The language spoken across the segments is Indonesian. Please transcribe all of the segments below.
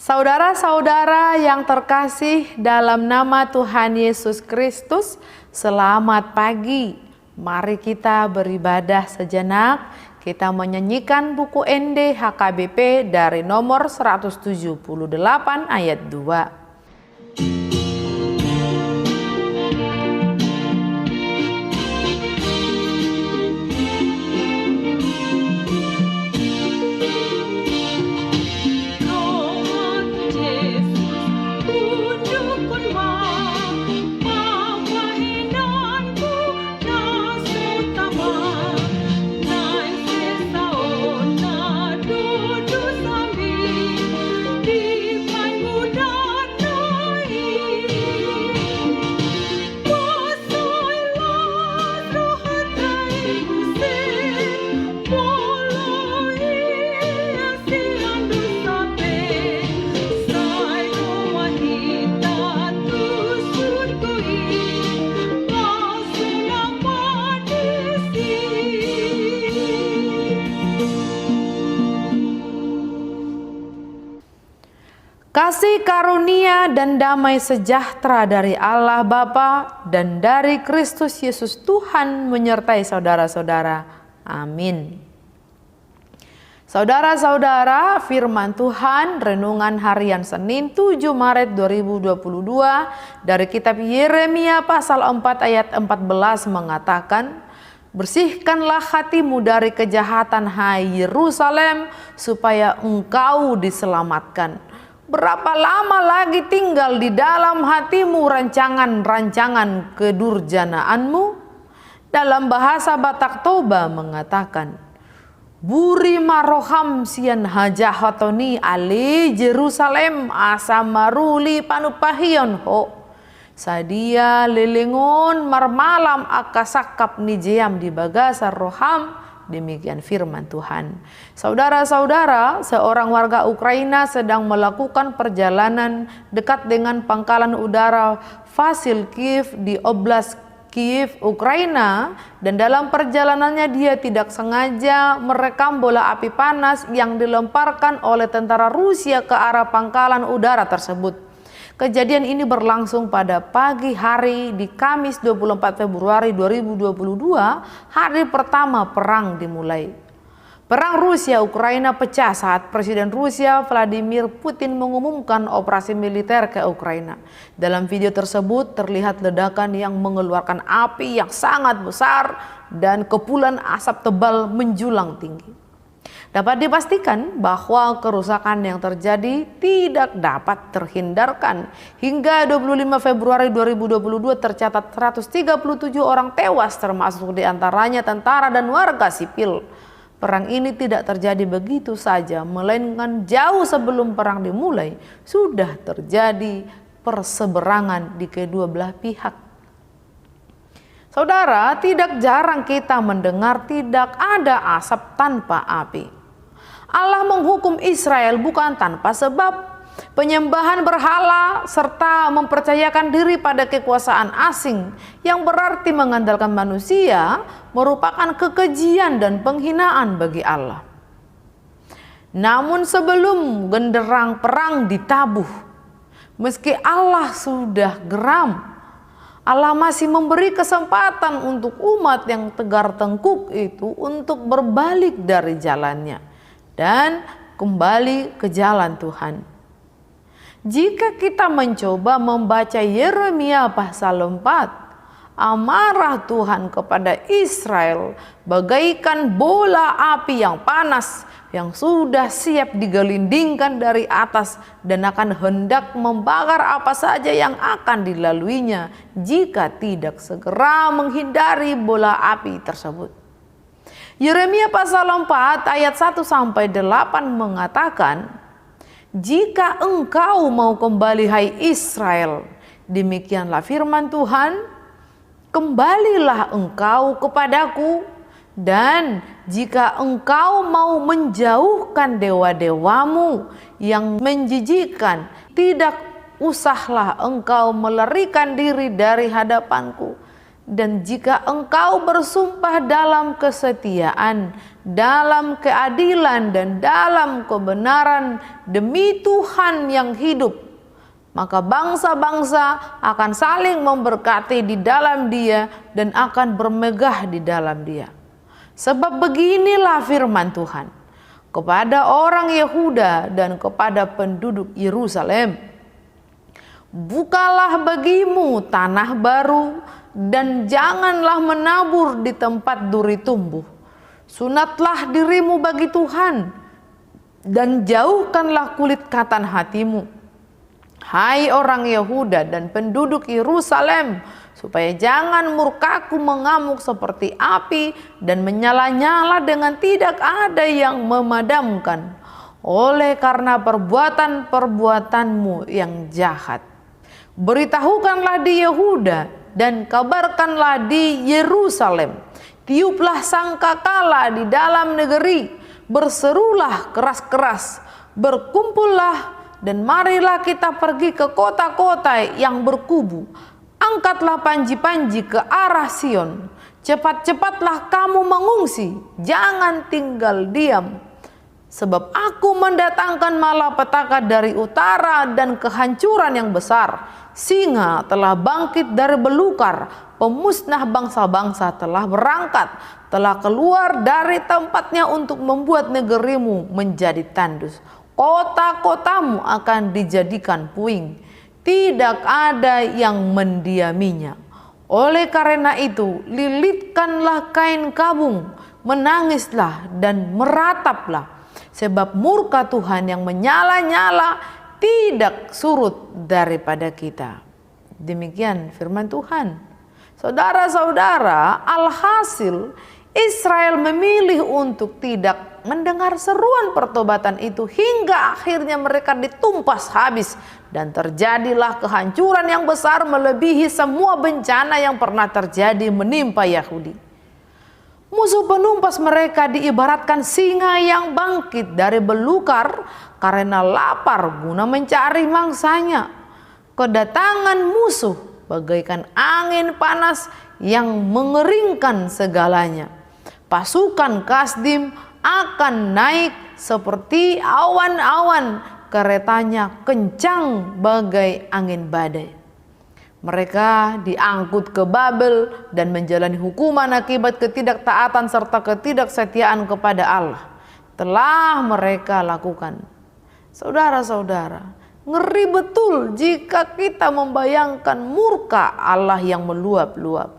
Saudara-saudara yang terkasih dalam nama Tuhan Yesus Kristus, selamat pagi. Mari kita beribadah sejenak. Kita menyanyikan buku ND HKBP dari nomor 178 ayat 2. Kasih karunia dan damai sejahtera dari Allah Bapa dan dari Kristus Yesus Tuhan menyertai saudara-saudara. Amin. Saudara-saudara, firman Tuhan renungan harian Senin 7 Maret 2022 dari kitab Yeremia pasal 4 ayat 14 mengatakan, "Bersihkanlah hatimu dari kejahatan, hai Yerusalem, supaya engkau diselamatkan. Berapa lama lagi tinggal di dalam hatimu rancangan-rancangan kedurjanaanmu?" Dalam bahasa Batak Toba mengatakan, "Buri maroham sian hajahatoni ale Jerusalem asa maruli panupahion ho. Sadia lelengon marmalam akasakap nijeam di bagasar roham." Demikian firman Tuhan. Saudara-saudara, seorang warga Ukraina sedang melakukan perjalanan dekat dengan pangkalan udara Vasil Kiev di Oblast Kiev, Ukraina, dan dalam perjalanannya dia tidak sengaja merekam bola api panas yang dilemparkan oleh tentara Rusia ke arah pangkalan udara tersebut. Kejadian ini berlangsung pada pagi hari di Kamis 24 Februari 2022, hari pertama perang dimulai. Perang Rusia-Ukraina pecah saat Presiden Rusia Vladimir Putin mengumumkan operasi militer ke Ukraina. Dalam video tersebut terlihat ledakan yang mengeluarkan api yang sangat besar dan kepulan asap tebal menjulang tinggi. Dapat dipastikan bahwa kerusakan yang terjadi tidak dapat terhindarkan. Hingga 25 Februari 2022 tercatat 137 orang tewas, termasuk diantaranya tentara dan warga sipil. Perang ini tidak terjadi begitu saja, melainkan jauh sebelum perang dimulai sudah terjadi perseberangan di kedua belah pihak. Saudara, tidak jarang kita mendengar tidak ada asap tanpa api. Allah menghukum Israel bukan tanpa sebab. Penyembahan berhala serta mempercayakan diri pada kekuasaan asing yang berarti mengandalkan manusia merupakan kekejian dan penghinaan bagi Allah. Namun sebelum genderang perang ditabuh, meski Allah sudah geram, Allah masih memberi kesempatan untuk umat yang tegar tengkuk itu untuk berbalik dari jalannya dan kembali ke jalan Tuhan. Jika kita mencoba membaca Yeremia pasal 4, amarah Tuhan kepada Israel bagaikan bola api yang panas yang sudah siap digelindingkan dari atas dan akan hendak membakar apa saja yang akan dilaluinya jika tidak segera menghindari bola api tersebut. Yeremia pasal 4 ayat 1-8 mengatakan, "Jika engkau mau kembali hai Israel, demikianlah firman Tuhan, kembalilah engkau kepadaku, dan jika engkau mau menjauhkan dewa-dewamu yang menjijikkan, tidak usahlah engkau melarikan diri dari hadapanku. Dan jika engkau bersumpah dalam kesetiaan, dalam keadilan dan dalam kebenaran demi Tuhan yang hidup, maka bangsa-bangsa akan saling memberkati di dalam Dia dan akan bermegah di dalam Dia. Sebab beginilah firman Tuhan kepada orang Yehuda dan kepada penduduk Yerusalem. Bukalah bagimu tanah baru dan janganlah menabur di tempat duri tumbuh. Sunatlah dirimu bagi Tuhan dan jauhkanlah kulit katan hatimu. Hai orang Yehuda dan penduduk Yerusalem, supaya jangan murkaku mengamuk seperti api dan menyala-nyala dengan tidak ada yang memadamkan oleh karena perbuatan-perbuatanmu yang jahat. Beritahukanlah di Yehuda dan kabarkanlah di Yerusalem. Tiuplah sangkakala di dalam negeri, berserulah keras-keras, berkumpullah dan marilah kita pergi ke kota-kota yang berkubu. Angkatlah panji-panji ke arah Sion. Cepat-cepatlah kamu mengungsi, jangan tinggal diam. Sebab aku mendatangkan malapetaka dari utara dan kehancuran yang besar. Singa telah bangkit dari belukar, pemusnah bangsa-bangsa telah berangkat, telah keluar dari tempatnya untuk membuat negerimu menjadi tandus. Kota-kotamu akan dijadikan puing, tidak ada yang mendiaminya. Oleh karena itu, lilitkanlah kain kabung, menangislah dan merataplah, sebab murka Tuhan yang menyala-nyala tidak surut daripada kita. Demikian firman Tuhan. Saudara-saudara, alhasil Israel memilih untuk tidak mendengar seruan pertobatan itu hingga akhirnya mereka ditumpas habis dan terjadilah kehancuran yang besar melebihi semua bencana yang pernah terjadi menimpa Yahudi. Musuh penumpas mereka diibaratkan singa yang bangkit dari belukar karena lapar guna mencari mangsanya. Kedatangan musuh bagaikan angin panas yang mengeringkan segalanya. Pasukan Kasdim akan naik seperti awan-awan, keretanya kencang bagai angin badai. Mereka diangkut ke Babel dan menjalani hukuman akibat ketidaktaatan serta ketidaksetiaan kepada Allah. Telah mereka lakukan. Saudara-saudara, ngeri betul jika kita membayangkan murka Allah yang meluap-luap.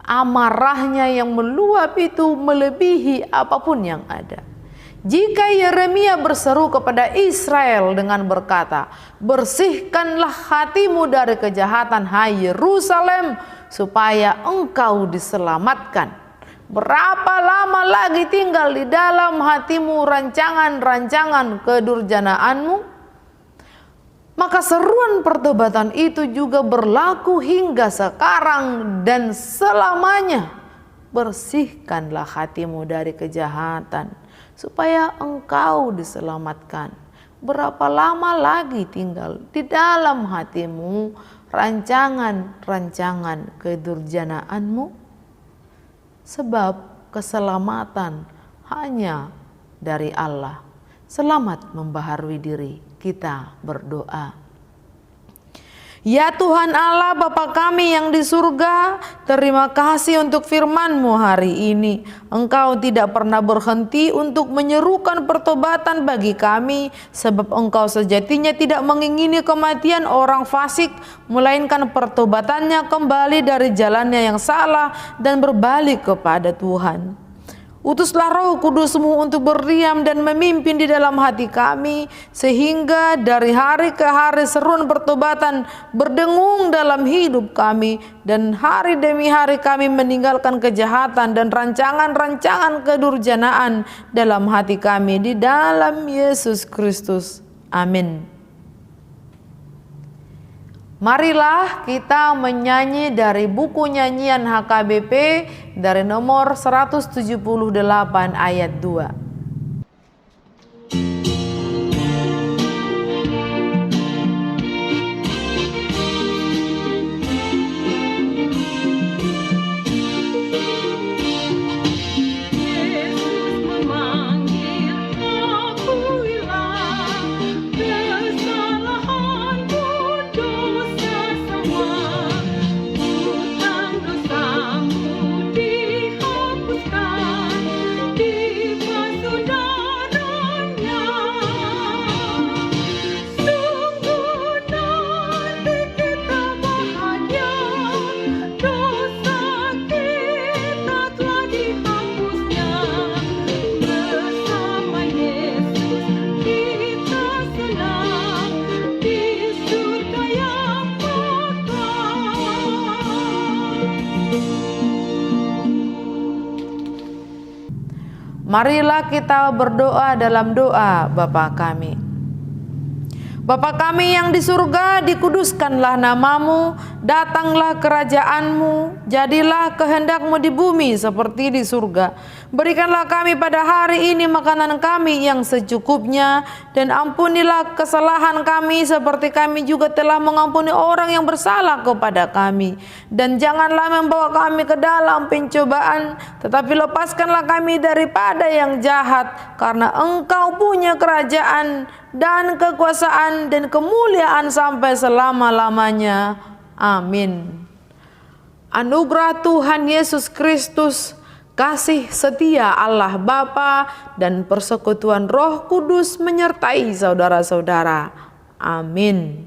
Amarahnya yang meluap itu melebihi apapun yang ada. Jika Yeremia berseru kepada Israel dengan berkata, bersihkanlah hatimu dari kejahatan, hai Yerusalem, supaya engkau diselamatkan. Berapa lama lagi tinggal di dalam hatimu rancangan-rancangan kedurjanaanmu? Maka seruan pertobatan itu juga berlaku hingga sekarang dan selamanya. Bersihkanlah hatimu dari kejahatan, supaya engkau diselamatkan. Berapa lama lagi tinggal di dalam hatimu rancangan-rancangan kedurjanaanmu? Sebab keselamatan hanya dari Allah. Selamat membaharui diri, kita berdoa. Ya Tuhan Allah Bapa kami yang di surga, terima kasih untuk firman-Mu hari ini. Engkau tidak pernah berhenti untuk menyerukan pertobatan bagi kami, sebab Engkau sejatinya tidak mengingini kematian orang fasik, melainkan pertobatannya kembali dari jalannya yang salah dan berbalik kepada Tuhan. Utuslah Roh Kudus-Mu untuk berdiam dan memimpin di dalam hati kami, sehingga dari hari ke hari seruan pertobatan berdengung dalam hidup kami, dan hari demi hari kami meninggalkan kejahatan dan rancangan-rancangan kedurjanaan dalam hati kami di dalam Yesus Kristus. Amin. Marilah kita menyanyi dari buku nyanyian HKBP dari nomor 178 ayat 2. Marilah kita berdoa dalam doa Bapa kami. Bapa kami yang di surga, dikuduskanlah namamu, datanglah kerajaanmu, jadilah kehendakmu di bumi seperti di surga. Berikanlah kami pada hari ini makanan kami yang secukupnya, dan ampunilah kesalahan kami seperti kami juga telah mengampuni orang yang bersalah kepada kami. Dan janganlah membawa kami ke dalam pencobaan, tetapi lepaskanlah kami daripada yang jahat, karena Engkau punya kerajaan dan kekuasaan dan kemuliaan sampai selama-lamanya. Amin. Anugerah Tuhan Yesus Kristus, kasih setia Allah Bapa, dan persekutuan Roh Kudus menyertai saudara-saudara. Amin.